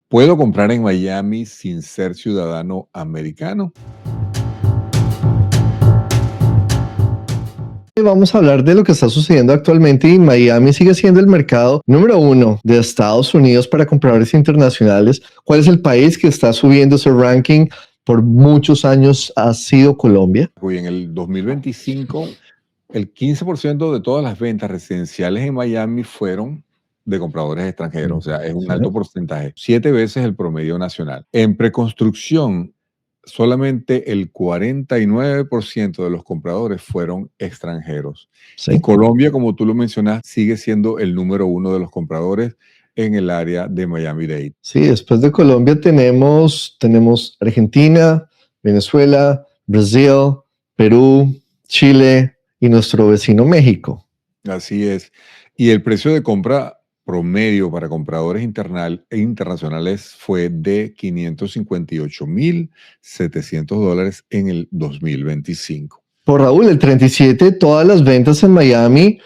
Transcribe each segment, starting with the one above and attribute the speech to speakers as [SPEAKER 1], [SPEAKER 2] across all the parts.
[SPEAKER 1] ¿Puedo comprar en Miami sin ser ciudadano americano?
[SPEAKER 2] Vamos a hablar de lo que está sucediendo actualmente y Miami sigue siendo el mercado número uno de Estados Unidos para compradores internacionales. ¿Cuál es el país que está subiendo ese ranking? Por muchos años ha sido Colombia.
[SPEAKER 1] Hoy en el 2025, el 15% de todas las ventas residenciales en Miami fueron de compradores extranjeros, o sea, es un
[SPEAKER 2] Sí.
[SPEAKER 1] alto porcentaje, 7 veces el promedio nacional. En preconstrucción, solamente el 49% de los compradores fueron extranjeros. Y
[SPEAKER 2] Sí.
[SPEAKER 1] Colombia, como tú lo mencionas, sigue siendo el número uno de los compradores en el área de Miami-Dade.
[SPEAKER 2] Sí, después de Colombia tenemos Argentina, Venezuela, Brasil, Perú, Chile y nuestro vecino México.
[SPEAKER 1] Así es. Y el precio de compra promedio para compradores internacionales fue de $558,700 en el 2025.
[SPEAKER 2] Por Raúl, el 37, todas las ventas en Miami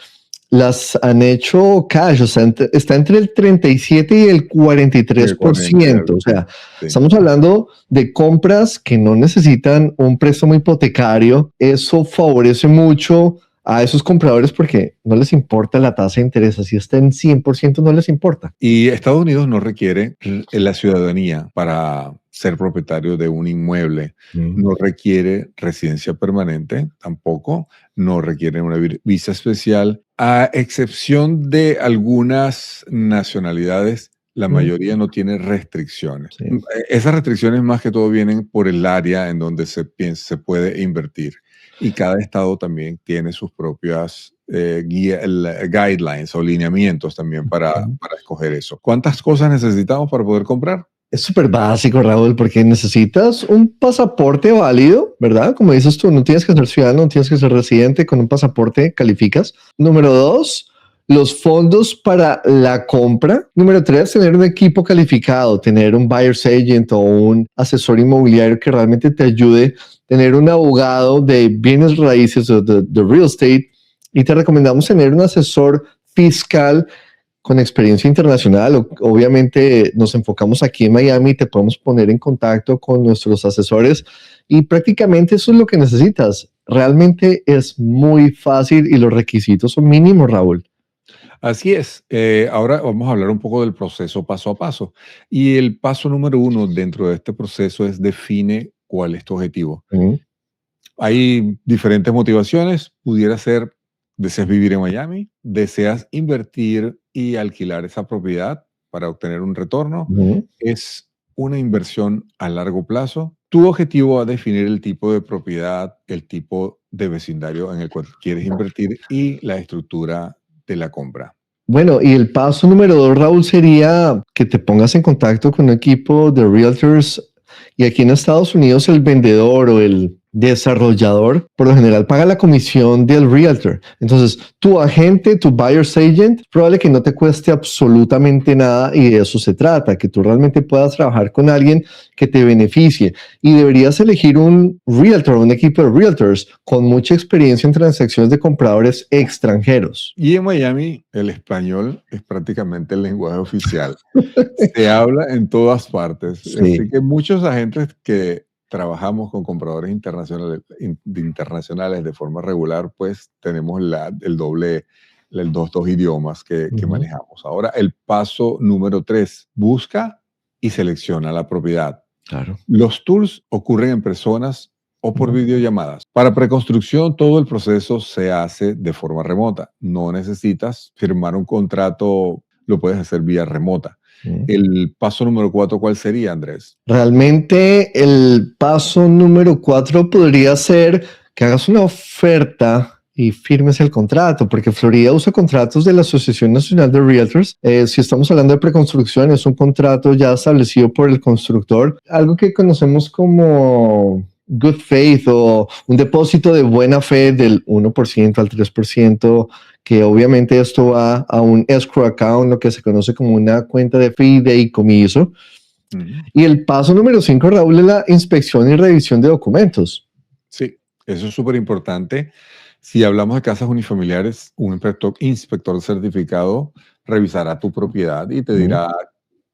[SPEAKER 2] las han hecho cash, o sea, está entre el 37 y el
[SPEAKER 1] El 40 y
[SPEAKER 2] 43%.
[SPEAKER 1] algo,
[SPEAKER 2] O sea,
[SPEAKER 1] sí.
[SPEAKER 2] estamos hablando de compras que no necesitan un préstamo hipotecario. Eso favorece mucho a esos compradores porque no les importa la tasa de interés. Así está en 100%, no les importa.
[SPEAKER 1] Y Estados Unidos no requiere la ciudadanía para ser propietario de un inmueble. No requiere residencia permanente tampoco. No requiere una visa especial. A excepción de algunas nacionalidades, la mayoría no tiene restricciones.
[SPEAKER 2] Sí.
[SPEAKER 1] Esas restricciones más que todo vienen por el área en donde se puede invertir. Y cada estado también tiene sus propias guidelines o lineamientos también para escoger eso. ¿Cuántas cosas necesitamos para poder comprar?
[SPEAKER 2] Es súper básico, Raúl, porque necesitas un pasaporte válido, ¿verdad? Como dices tú, no tienes que ser ciudadano, no tienes que ser residente, con un pasaporte calificas. Número dos, los fondos para la compra. Número tres, tener un equipo calificado, tener un buyer's agent o un asesor inmobiliario que realmente te ayude, tener un abogado de bienes raíces o de real estate, y te recomendamos tener un asesor fiscal con experiencia internacional. Obviamente nos enfocamos aquí en Miami, te podemos poner en contacto con nuestros asesores y prácticamente eso es lo que necesitas. Realmente es muy fácil y los requisitos son mínimos, Raúl.
[SPEAKER 1] Así es. Ahora vamos a hablar un poco del proceso paso a paso. Y el paso número uno dentro de este proceso es define cuál es tu objetivo. Hay diferentes motivaciones. Pudiera ser, deseas vivir en Miami, deseas invertir y alquilar esa propiedad para obtener un retorno. Es una inversión a largo plazo. Tu objetivo va a definir el tipo de propiedad, el tipo de vecindario en el cual quieres invertir y la estructura de la compra.
[SPEAKER 2] Bueno, y el paso número dos, Raúl, sería que te pongas en contacto con un equipo de realtors. Y aquí en Estados Unidos el vendedor o el desarrollador por lo general paga la comisión del realtor. Entonces, tu agente, tu buyer's agent, probable que no te cueste absolutamente nada y de eso se trata, que tú realmente puedas trabajar con alguien que te beneficie. Y deberías elegir un realtor, un equipo de realtors con mucha experiencia en transacciones de compradores extranjeros.
[SPEAKER 1] Y en Miami el español es prácticamente el lenguaje oficial. Se habla en todas partes.
[SPEAKER 2] Sí.
[SPEAKER 1] Así que muchos agentes que trabajamos con compradores internacionales de forma regular, pues tenemos el doble, dos idiomas que manejamos. Ahora, el paso número 3, busca y selecciona la propiedad.
[SPEAKER 2] Claro.
[SPEAKER 1] Los tours ocurren en personas o por videollamadas. Para preconstrucción, todo el proceso se hace de forma remota. No necesitas firmar un contrato, lo puedes hacer vía remota. El paso número 4, ¿cuál sería, Andrés?
[SPEAKER 2] Realmente el paso número 4 podría ser que hagas una oferta y firmes el contrato, porque Florida usa contratos de la Asociación Nacional de Realtors. Si estamos hablando de preconstrucción, es un contrato ya establecido por el constructor, algo que conocemos como good faith o un depósito de buena fe del 1% al 3%, que obviamente esto va a un escrow account, lo que se conoce como una cuenta de fideicomiso. Y el paso número 5, Raúl, es la inspección y revisión de documentos.
[SPEAKER 1] Sí, eso es súper importante. Si hablamos de casas unifamiliares, un inspector certificado revisará tu propiedad y te dirá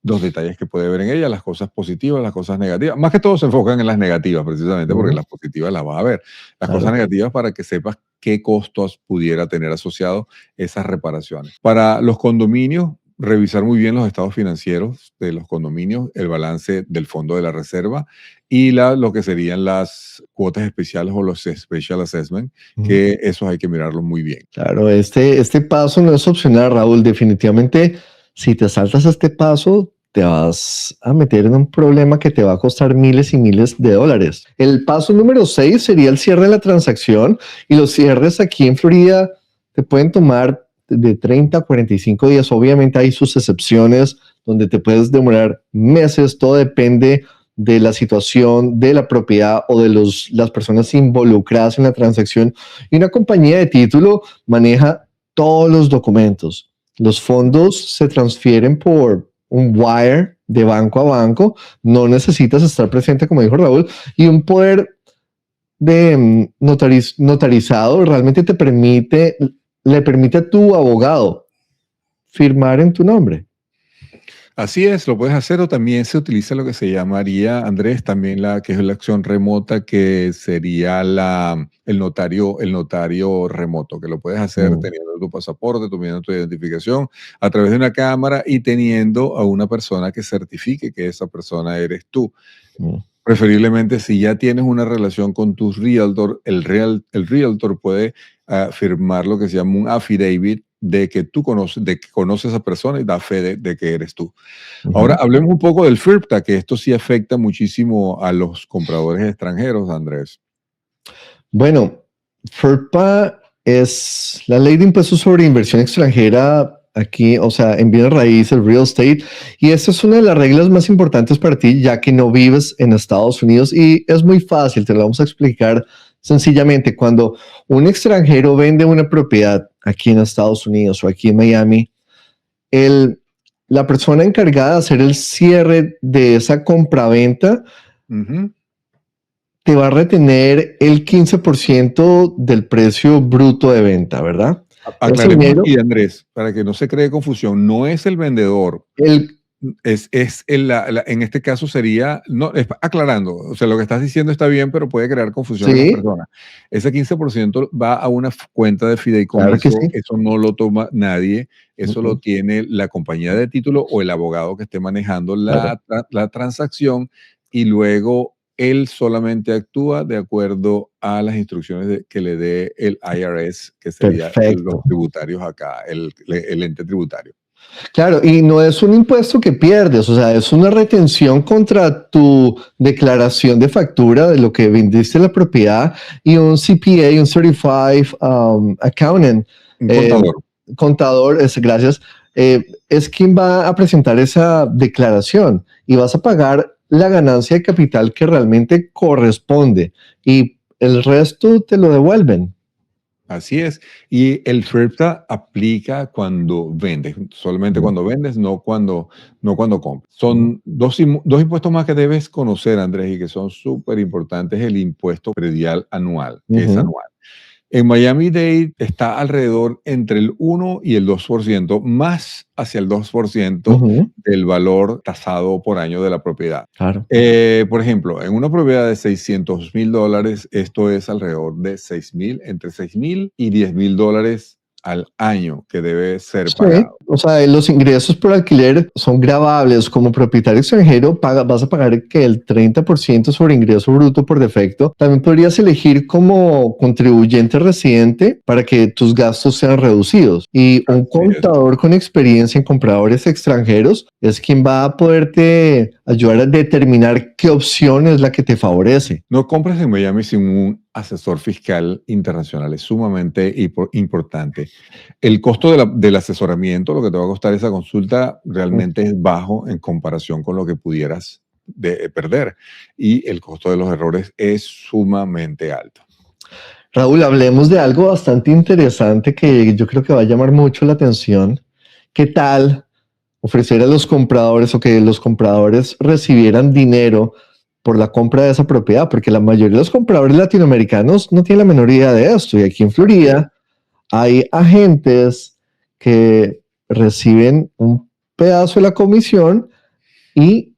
[SPEAKER 1] los detalles que puede ver en ella, las cosas positivas, las cosas negativas. Más que todo se enfocan en las negativas, precisamente, porque las positivas las vas a ver. Las cosas negativas para que sepas qué costos pudiera tener asociados esas reparaciones. Para los condominios, revisar muy bien los estados financieros de los condominios, el balance del fondo de la reserva y lo que serían las cuotas especiales o los special assessment, que esos hay que mirarlos muy bien.
[SPEAKER 2] Claro, este paso no es opcional, Raúl. Definitivamente, si te saltas este paso, te vas a meter en un problema que te va a costar miles y miles de dólares. El paso número 6 sería el cierre de la transacción, y los cierres aquí en Florida te pueden tomar de 30 a 45 días. Obviamente hay sus excepciones donde te puedes demorar meses, todo depende de la situación de la propiedad o de las personas involucradas en la transacción. Y una compañía de título maneja todos los documentos. Los fondos se transfieren por un wire de banco a banco. No necesitas estar presente, como dijo Raúl, y un poder de notarizado realmente le permite a tu abogado firmar en tu nombre.
[SPEAKER 1] Así es, lo puedes hacer, o también se utiliza lo que se llamaría, Andrés, también que es la acción remota, que sería el notario remoto, que lo puedes hacer teniendo tu pasaporte, teniendo tu identificación a través de una cámara y teniendo a una persona que certifique que esa persona eres tú. Preferiblemente, si ya tienes una relación con tu realtor, el realtor puede firmar lo que se llama un affidavit de que tú conoces a esa persona y da fe de que eres tú. Ahora, hablemos un poco del FIRPTA, que esto sí afecta muchísimo a los compradores extranjeros, Andrés.
[SPEAKER 2] Bueno, FIRPTA es la ley de impuestos sobre inversión extranjera aquí, o sea, en bienes raíces, real estate, y esta es una de las reglas más importantes para ti, ya que no vives en Estados Unidos, y es muy fácil, te lo vamos a explicar sencillamente. Cuando un extranjero vende una propiedad aquí en Estados Unidos o aquí en Miami, la persona encargada de hacer el cierre de esa compraventa te va a retener el 15% del precio bruto de venta, ¿verdad?
[SPEAKER 1] Aclaremos aquí, Andrés, para que no se cree confusión, no es el vendedor. En este caso sería, no, aclarando, o sea, lo que estás diciendo está bien, pero puede crear confusión en las personas. Ese 15% va a una cuenta de fideicomiso, claro, eso no lo toma nadie, eso lo tiene la compañía de título o el abogado que esté manejando la transacción, y luego él solamente actúa de acuerdo a las instrucciones que le dé el IRS, que sería los tributarios acá, el ente tributario.
[SPEAKER 2] Claro, y no es un impuesto que pierdes, o sea, es una retención contra tu declaración de factura de lo que vendiste la propiedad, y un CPA, un Certified Accountant.
[SPEAKER 1] Un
[SPEAKER 2] contador, gracias, es quien va a presentar esa declaración, y vas a pagar la ganancia de capital que realmente corresponde, y el resto te lo devuelven.
[SPEAKER 1] Así es. Y el FIRPTA aplica cuando vendes, solamente cuando vendes, no cuando compras. Son dos impuestos más que debes conocer, Andrés, y que son súper importantes. El impuesto predial anual, que es anual. En Miami-Dade está alrededor entre el 1 y el 2%, más hacia el 2% del valor tasado por año de la propiedad.
[SPEAKER 2] Claro.
[SPEAKER 1] Por ejemplo, en una propiedad de $600,000, esto es alrededor de entre $6,000 y $10,000 al año que debe ser pagado.
[SPEAKER 2] O sea, los ingresos por alquiler son gravables. Como propietario extranjero vas a pagar que el 30% sobre ingreso bruto por defecto. También podrías elegir como contribuyente residente para que tus gastos sean reducidos. Y un contador con experiencia en compradores extranjeros es quien va a poderte ayudar a determinar qué opción es la que te favorece.
[SPEAKER 1] No compres en Miami sin un asesor fiscal internacional, es sumamente importante. El costo del asesoramiento, lo que te va a costar esa consulta, realmente es bajo en comparación con lo que pudieras perder, y el costo de los errores es sumamente alto.
[SPEAKER 2] Raúl, hablemos de algo bastante interesante que yo creo que va a llamar mucho la atención. ¿Qué tal ofrecer a los compradores, o que los compradores recibieran dinero por la compra de esa propiedad? Porque la mayoría de los compradores latinoamericanos no tienen la menor idea de esto. Y aquí en Florida hay agentes que reciben un pedazo de la comisión y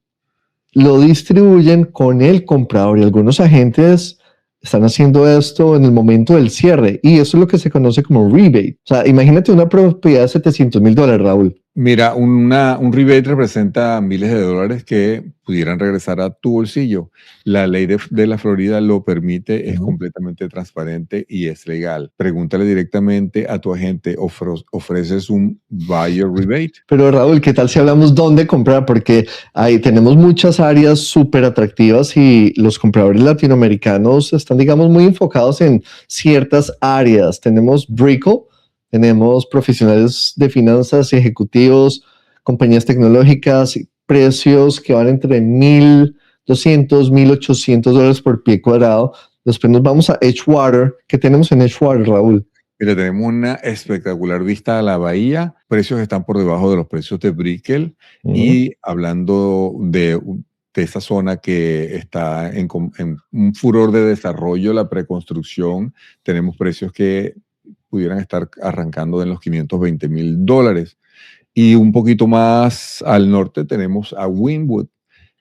[SPEAKER 2] lo distribuyen con el comprador. Y algunos agentes están haciendo esto en el momento del cierre. Y eso es lo que se conoce como rebate. O sea, imagínate una propiedad de $700,000, Raúl.
[SPEAKER 1] Mira, un rebate representa miles de dólares que pudieran regresar a tu bolsillo. La ley de la Florida lo permite, es completamente transparente y es legal. Pregúntale directamente a tu agente, ¿ofreces un buyer rebate?
[SPEAKER 2] Pero Raúl, ¿qué tal si hablamos dónde comprar? Porque ahí tenemos muchas áreas súper atractivas y los compradores latinoamericanos están, digamos, muy enfocados en ciertas áreas. Tenemos Brickle, tenemos profesionales de finanzas y ejecutivos, compañías tecnológicas, precios que van entre $1,200, $1,800 por pie cuadrado. Después nos vamos a Edgewater. ¿Qué tenemos en Edgewater, Raúl?
[SPEAKER 1] Mira, tenemos una espectacular vista a la bahía, precios que están por debajo de los precios de Brickell, y hablando de esa zona que está en un furor de desarrollo, la preconstrucción, tenemos precios que pudieran estar arrancando en los $520,000. Y un poquito más al norte tenemos a Wynwood,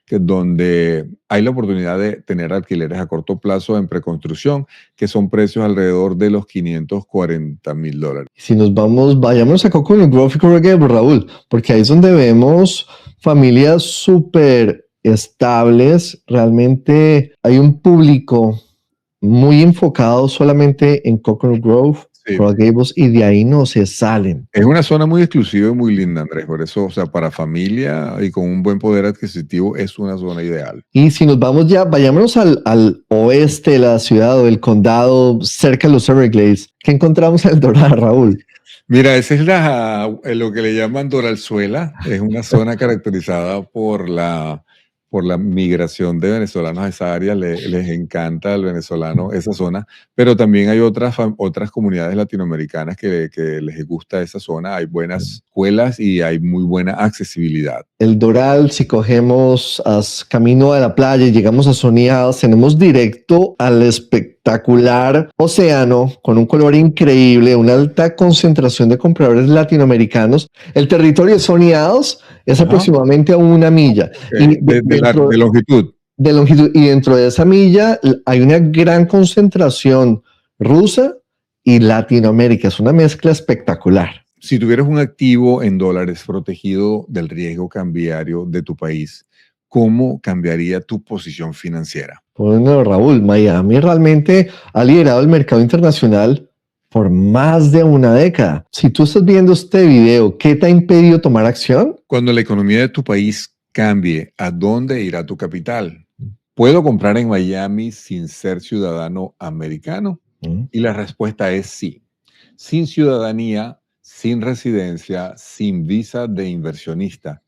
[SPEAKER 1] que es donde hay la oportunidad de tener alquileres a corto plazo en preconstrucción, que son precios alrededor de los $540,000.
[SPEAKER 2] Si nos vamos, vayamos a Coconut Grove y Coral Gables, Raúl, porque ahí es donde vemos familias súper estables. Realmente hay un público muy enfocado solamente en Coconut Grove,
[SPEAKER 1] Sí.
[SPEAKER 2] Coral Gables, y de ahí no se salen.
[SPEAKER 1] Es una zona muy exclusiva y muy linda, Andrés. Por eso, o sea, para familia y con un buen poder adquisitivo, es una zona ideal.
[SPEAKER 2] Y si nos vamos ya, vayámonos al oeste de la ciudad o del condado, cerca de los Everglades. ¿Qué encontramos en el Doral, Raúl?
[SPEAKER 1] Mira, esa es lo que le llaman Doralzuela. Es una zona caracterizada por la migración de venezolanos a esa área. Les encanta al venezolano esa zona, pero también hay otras comunidades latinoamericanas que les gusta esa zona. Hay buenas escuelas y hay muy buena accesibilidad.
[SPEAKER 2] El Doral, si cogemos camino a la playa y llegamos a Soñados, tenemos directo al espectacular océano con un color increíble, una alta concentración de compradores latinoamericanos. El territorio de Soñados es aproximadamente a 1 milla.
[SPEAKER 1] Y de longitud.
[SPEAKER 2] De longitud. Y dentro de esa milla hay una gran concentración rusa y Latinoamérica. Es una mezcla espectacular.
[SPEAKER 1] Si tuvieras un activo en dólares protegido del riesgo cambiario de tu país, ¿cómo cambiaría tu posición financiera?
[SPEAKER 2] Bueno, Raúl, Miami realmente ha liderado el mercado internacional por más de una década. Si tú estás viendo este video, ¿qué te ha impedido tomar acción?
[SPEAKER 1] Cuando la economía de tu país cambie, ¿a dónde irá tu capital? ¿Puedo comprar en Miami sin ser ciudadano americano? Y la respuesta es sí. Sin ciudadanía, sin residencia, sin visa de inversionista